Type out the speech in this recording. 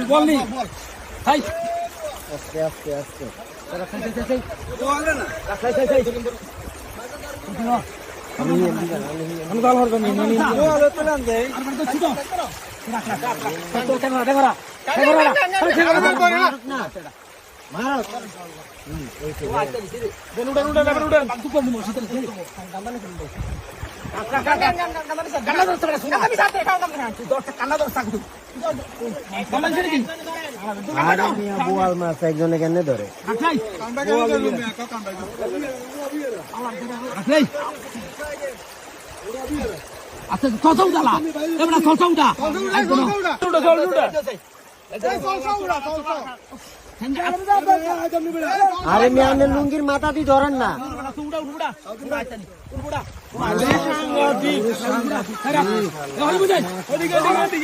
বল নি হাই আস্তে আস্তে আস্তে আমি বল হরবে নি নি বল তুলান দেই আর তো ছোট রাখ রাখ রাখ তো কেন দেখরা না মারো বোয়াল মাছ একজনে কেন ধরে আচ্ছা চলছাও দালা এবারে চলছাও দা আরে মিয়ানের লুঙ্গির মাথা দিয়ে ধরেন না সাংঘাতিক